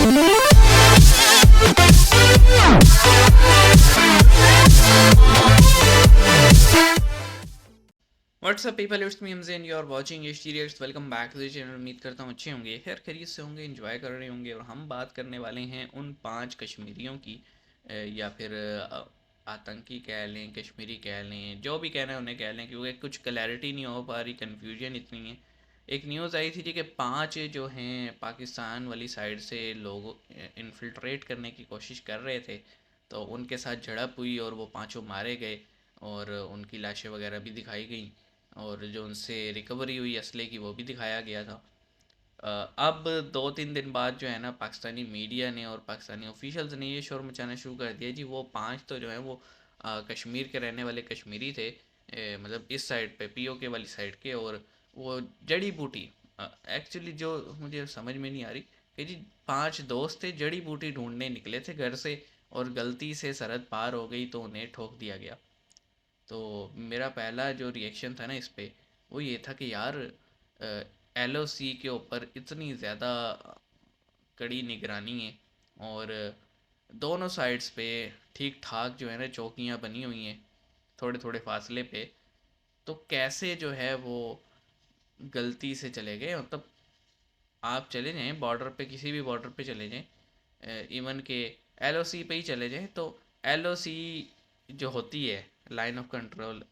WhatsApp people, it's me Hamz and you are watching HT reacts. Welcome back to the channel. उम्मीद करता हूँ अच्छे होंगे, खैर खैरियत से होंगे, एंजॉय कर रहे होंगे। और हम बात करने वाले हैं उन 5 कश्मीरियों की, या फिर आतंकी कह लें, कश्मीरी कह लें, जो भी कहना है उन्हें कह लें, क्योंकि कुछ क्लैरिटी नहीं हो पा रही, कन्फ्यूजन इतनी है। एक न्यूज़ आई थी जी कि 5 जो हैं पाकिस्तान वाली साइड से लोग इन्फिल्ट्रेट करने की कोशिश कर रहे थे, तो उनके साथ झड़प हुई और वो पाँचों मारे गए और उनकी लाशें वगैरह भी दिखाई गई और जो उनसे रिकवरी हुई असले की वो भी दिखाया गया था। अब 2-3 दिन बाद जो है ना, पाकिस्तानी मीडिया ने और पाकिस्तानी ऑफिशियल्स ने ये शोर मचाना शुरू कर दिया जी, वो 5 तो जो है वो कश्मीर के रहने वाले कश्मीरी थे, मतलब इस साइड पे पीओके वाली साइड के। और वो जड़ी बूटी, एक्चुअली जो मुझे समझ में नहीं आ रही कि जी 5 दोस्त थे, जड़ी बूटी ढूंढने निकले थे घर से और गलती से सरहद पार हो गई तो उन्हें ठोक दिया गया। तो मेरा पहला जो रिएक्शन था ना इस पे, वो ये था कि यार एलओसी के ऊपर इतनी ज़्यादा कड़ी निगरानी है और दोनों साइड्स पे ठीक ठाक जो है ना चौकियां बनी हुई हैं थोड़े थोड़े फासले पे, तो कैसे जो है वो गलती से चले गए। मतलब आप चले जाएं बॉर्डर पे, किसी भी बॉर्डर पे चले जाएं, इवन के एलओसी पे ही चले जाएं, तो एलओसी जो होती है लाइन ऑफ कंट्रोल,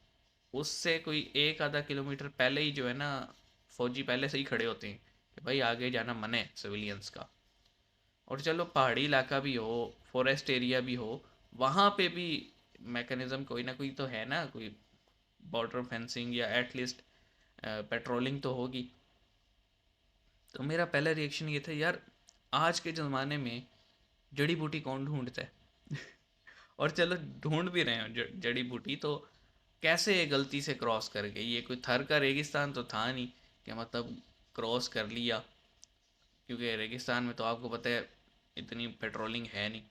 उससे कोई 1-आधा किलोमीटर पहले ही जो है ना फौजी पहले से ही खड़े होते हैं कि भाई आगे जाना मना है सिविलियंस का। और चलो पहाड़ी इलाका भी हो, फॉरेस्ट एरिया भी हो, वहाँ पे भी मैकेनिज़्म कोई ना कोई तो है ना, कोई बॉर्डर फेंसिंग या एटलीस्ट पेट्रोलिंग तो होगी। तो मेरा पहला रिएक्शन ये था, यार आज के ज़माने में जड़ी बूटी कौन ढूंढता है और चलो ढूंढ भी रहे हैं जड़ी बूटी, तो कैसे ये गलती से क्रॉस कर गई। ये कोई थर का रेगिस्तान तो था नहीं कि मतलब क्रॉस कर लिया, क्योंकि रेगिस्तान में तो आपको पता है इतनी पेट्रोलिंग है नहीं।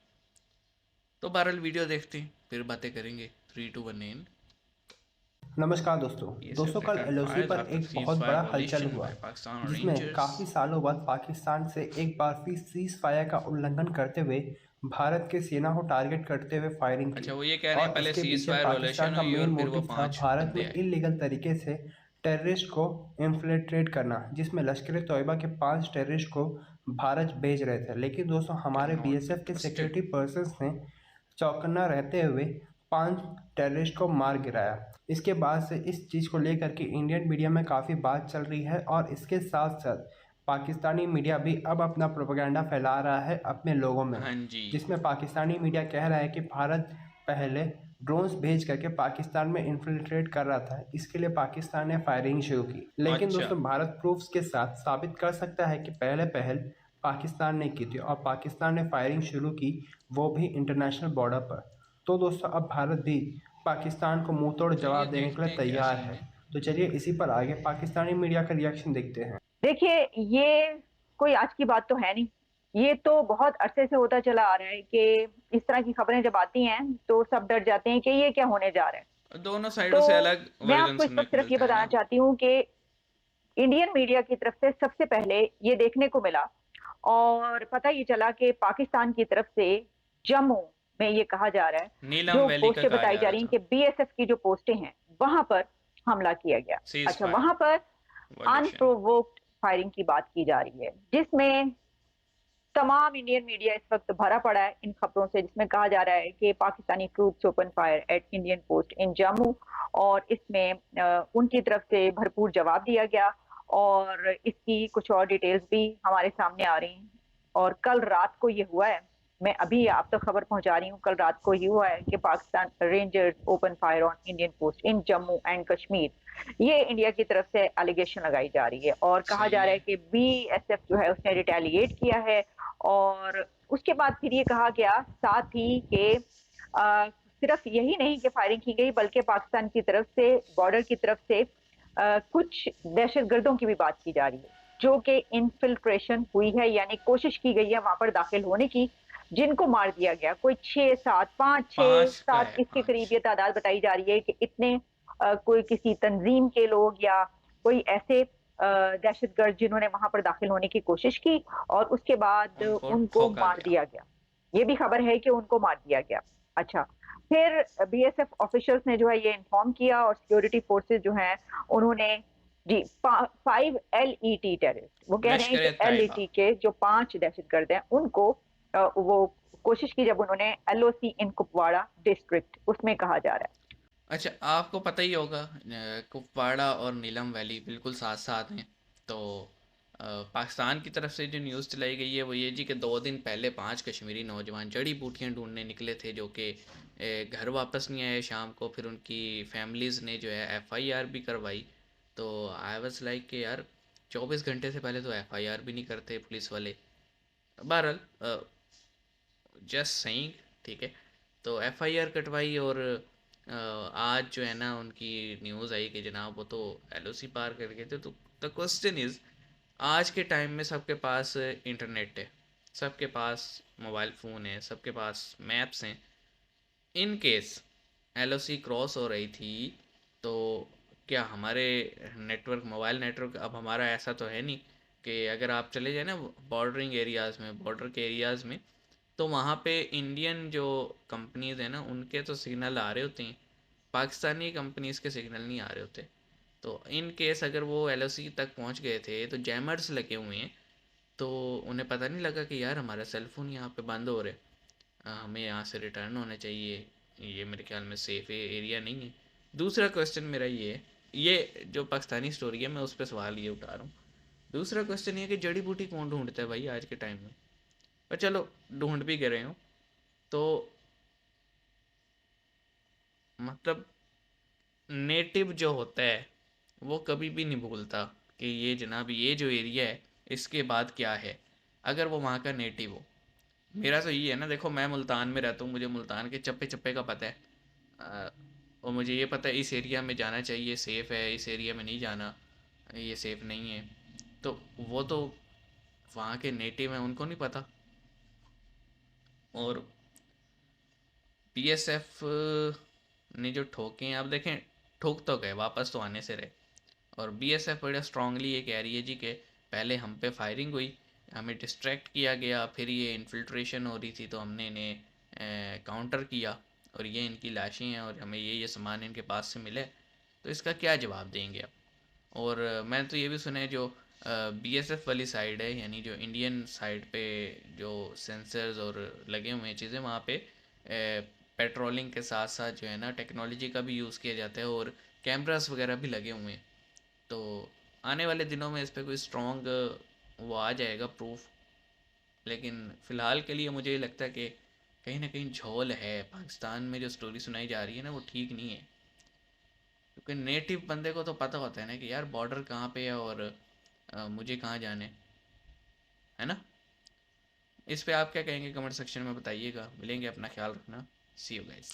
तो बहरहाल वीडियो देखते हैं फिर बातें करेंगे। 3-2-1 एंड नमस्कार दोस्तों कल एलओसी पर एक बहुत बड़ा हलचल हुआ जिसमें काफ़ी सालों बाद पाकिस्तान से एक बार फिर सीज फायर का उल्लंघन करते हुए भारत के सेना को टारगेट करते हुए फायरिंग की। अच्छा, वो ये कह रहे हैं और पहले इसके सीज पीछे फायर पाकिस्तान वॉल्यूशन का हुई मेन और फिर वो मोटिव था 5 भारत बंदे में आए। इलीगल तरीके से टेररिस्ट को इन्फिल्ट्रेट करना, जिसमें लश्कर तोयबा के 5 टेररिस्ट को भारत भेज रहे थे। लेकिन दोस्तों हमारे नॉट बीएसएफ के ट्रस्टेड। सिक्योरिटी पर्सन्स ने चौकन्ना रहते हुए 5 टेररिस्ट को मार गिराया। इसके बाद से इस चीज़ को लेकर के इंडियन मीडिया में काफ़ी बात चल रही है और इसके साथ साथ पाकिस्तानी मीडिया भी अब अपना प्रोपेगेंडा फैला रहा है अपने लोगों में, हाँ जी। जिसमें पाकिस्तानी मीडिया कह रहा है कि भारत पहले ड्रोन्स भेज करके पाकिस्तान में इन्फिल्ट्रेट कर रहा था, इसके लिए पाकिस्तान ने फायरिंग शुरू की। लेकिन अच्छा, दोस्तों भारत प्रूफ्स के साथ साबित कर सकता है कि पहले पहल पाकिस्तान ने की थी और पाकिस्तान ने फायरिंग शुरू की, वो भी इंटरनेशनल बॉर्डर पर। तो दोस्तों अब भारत भी पाकिस्तान को मुंह तोड़ चलिए जवाब देने के देखते लिए हैं क्या तैयार सीन है। है। तो चलिए इसी पर आगे पाकिस्तानी मीडिया का रिएक्शन देखते हैं। देखिए, ये कोई आज की बात तो है नहीं। ये तो बहुत अरसे से होता चला आ रहा है कि इस तरह की खबरें जब आती हैं तो सब डर जाते हैं कि ये क्या होने जा रहा है। दोनों साइडों से तो अलग मैं वर्जन आपको इस सुनने वक्त को सिर्फ ये मिलते हैं बताना ना। चाहती हूँ कि इंडियन मीडिया की तरफ से सबसे पहले ये देखने को मिला और पता ये चला कि पाकिस्तान की तरफ से जम्मू में ये कहा जा रहा है, नीलम जो वैली का पोस्टें कहा बताई जा जा रहा रही हैं था। कि बीएसएफ की जो पोस्टें हैं वहां पर हमला किया गया। सीज अच्छा, फायर वहां पर वॉल्यूशन। अनप्रोवोक्ड फायरिंग की बात की जा रही है, जिसमें तमाम इंडियन मीडिया इस वक्त भरा पड़ा है इन खबरों से, जिसमें कहा जा रहा है कि Pakistani troops open fire at Indian post इन जम्मू और इसमें उनकी तरफ से भरपूर जवाब दिया गया। और इसकी कुछ और डिटेल्स भी हमारे सामने आ रही हैं। और कल रात को ये हुआ है, मैं अभी आप तक खबर पहुंचा रही हूँ, कल रात को ये हुआ है कि Pakistan rangers open fire on Indian post in Jammu and Kashmir. ये इंडिया की तरफ से एलिगेशन लगाई जा रही है और कहा जा सही रहा है है। कि बीएसएफ जो है उसने रिटेलिएट किया है। और उसके बाद फिर ये कहा गया साथ ही कि सिर्फ यही नहीं कि फायरिंग की गई, बल्कि पाकिस्तान की तरफ से बॉर्डर की तरफ से कुछ दहशतगर्दों की भी बात की जा रही है, जो कि इनफिल्ट्रेशन हुई है, यानी कोशिश की गई है वहां पर दाखिल होने की, जिनको मार दिया गया। कोई 6-7, 5-6, 5 का 7 है, इसके 5। करीब ये तादाद बताई जा रही है कि इतने कोई किसी तंजीम के लोग या कोई ऐसे दहशतगर्द जिन्होंने वहां पर दाखिल होने की कोशिश की और उसके बाद उनको उनको ठोका मार गया। दिया गया। ये भी खबर है कि उनको मार दिया गया। अच्छा, फिर बीएसएफ ऑफिशियल्स ने जो है ये इन्फॉर्म किया और सिक्योरिटी फोर्सेस जो हैं उन्होंने जी 5 LET टेररिस्ट, वो कह रहे हैं लश्कर कि ए तैयबा। LET के जो 5 दहशतगर्द हैं उनको वो कोशिश की जब उन्होंने LOC इन कुपवाड़ा डिस्ट्रिक्ट उसमें कहा जा रहा है। अच्छा, आपको पता ही होगा कुपवाड़ा और नीलम वैली बिल्कुल साथ साथ हैं। तो पाकिस्तान की तरफ से जो न्यूज़ चलाई गई है वो ये जी कि 2 दिन पहले 5 कश्मीरी नौजवान जड़ी बूटियां ढूंढने निकले थे, जो कि घर वापस नहीं आए शाम को। फिर उनकी फैमिलीज़ ने जो है FIR भी करवाई। तो आई वाज लाइक कि यार 24 घंटे से पहले तो FIR भी नहीं करते पुलिस वाले। बहरहाल जस्ट सही, ठीक है। तो FIR कटवाई और आज जो है ना उनकी न्यूज़ आई कि जनाब वो तो LOC पार कर गए थे। तो द क्वेश्चन इज़, आज के टाइम में सबके पास इंटरनेट है, सबके पास मोबाइल फ़ोन है, सबके पास मैप्स हैं। इन केस LOC क्रॉस हो रही थी तो क्या हमारे नेटवर्क, मोबाइल नेटवर्क, अब हमारा ऐसा तो है नहीं कि अगर आप चले जाए ना बॉर्डरिंग एरियाज़ में, बॉर्डर के एरियाज़ में, तो वहाँ पे इंडियन जो कंपनीज़ हैं ना उनके तो सिग्नल आ रहे होते हैं, पाकिस्तानी कंपनीज़ के सिग्नल नहीं आ रहे होते। तो इन केस अगर वो LOC तक पहुँच गए थे तो जैमर्स लगे हुए हैं, तो उन्हें पता नहीं लगा कि यार हमारा सेल फ़ोन यहाँ पे बंद हो रहे, हमें यहाँ से रिटर्न होना चाहिए, ये मेरे ख्याल में सेफ़ एरिया नहीं है। दूसरा क्वेश्चन मेरा ये है, ये जो पाकिस्तानी स्टोरी है मैं उस पर सवाल ये उठा रहा हूँ। दूसरा क्वेश्चन ये है कि जड़ी बूटी कौन ढूंढता है भाई आज के टाइम में। पर चलो, ढूंढ भी गए हो तो मतलब नेटिव जो होता है वो कभी भी नहीं भूलता कि ये जनाब ये जो एरिया है इसके बाद क्या है, अगर वो वहाँ का नेटिव हो। मेरा तो ये है ना, देखो मैं मुल्तान में रहता हूँ, मुझे मुल्तान के चप्पे चप्पे का पता है। अ, और मुझे ये पता है इस एरिया में जाना चाहिए, सेफ़ है, इस एरिया में नहीं जाना, ये सेफ़ नहीं है। तो वो तो वहाँ के नेटिव हैं, उनको नहीं पता। और BSF ने जो ठोके हैं, आप देखें ठोक तो गए, वापस तो आने से रहे। और BSF बड़ा स्ट्रांगली ये कह रही है जी कि पहले हम पे फायरिंग हुई, हमें डिस्ट्रैक्ट किया गया, फिर ये इन्फिल्ट्रेशन हो रही थी तो हमने इन्हें काउंटर किया, और ये इनकी लाशें हैं और हमें ये सामान इनके पास से मिले। तो इसका क्या जवाब देंगे आप। और मैंने तो ये भी सुना है जो BSF वाली साइड है, यानी जो इंडियन साइड पे जो सेंसर्स और लगे हुए हैं चीज़ें, वहाँ पे पेट्रोलिंग के साथ साथ जो है ना टेक्नोलॉजी का भी यूज़ किया जाता है और कैमरास वगैरह भी लगे हुए हैं। तो आने वाले दिनों में इस पे कोई स्ट्रॉन्ग वो आ जाएगा प्रूफ। लेकिन फ़िलहाल के लिए मुझे लगता है कि कहीं ना कहीं झोल है, पाकिस्तान में जो स्टोरी सुनाई जा रही है ना वो ठीक नहीं है। क्योंकि नेटिव बंदे को तो पता होता है ना कि यार बॉर्डर कहाँ पे है और मुझे कहाँ जाना है ना। इस पे आप क्या कहेंगे कमेंट सेक्शन में बताइएगा। मिलेंगे, अपना ख्याल रखना। सी यू गाइस।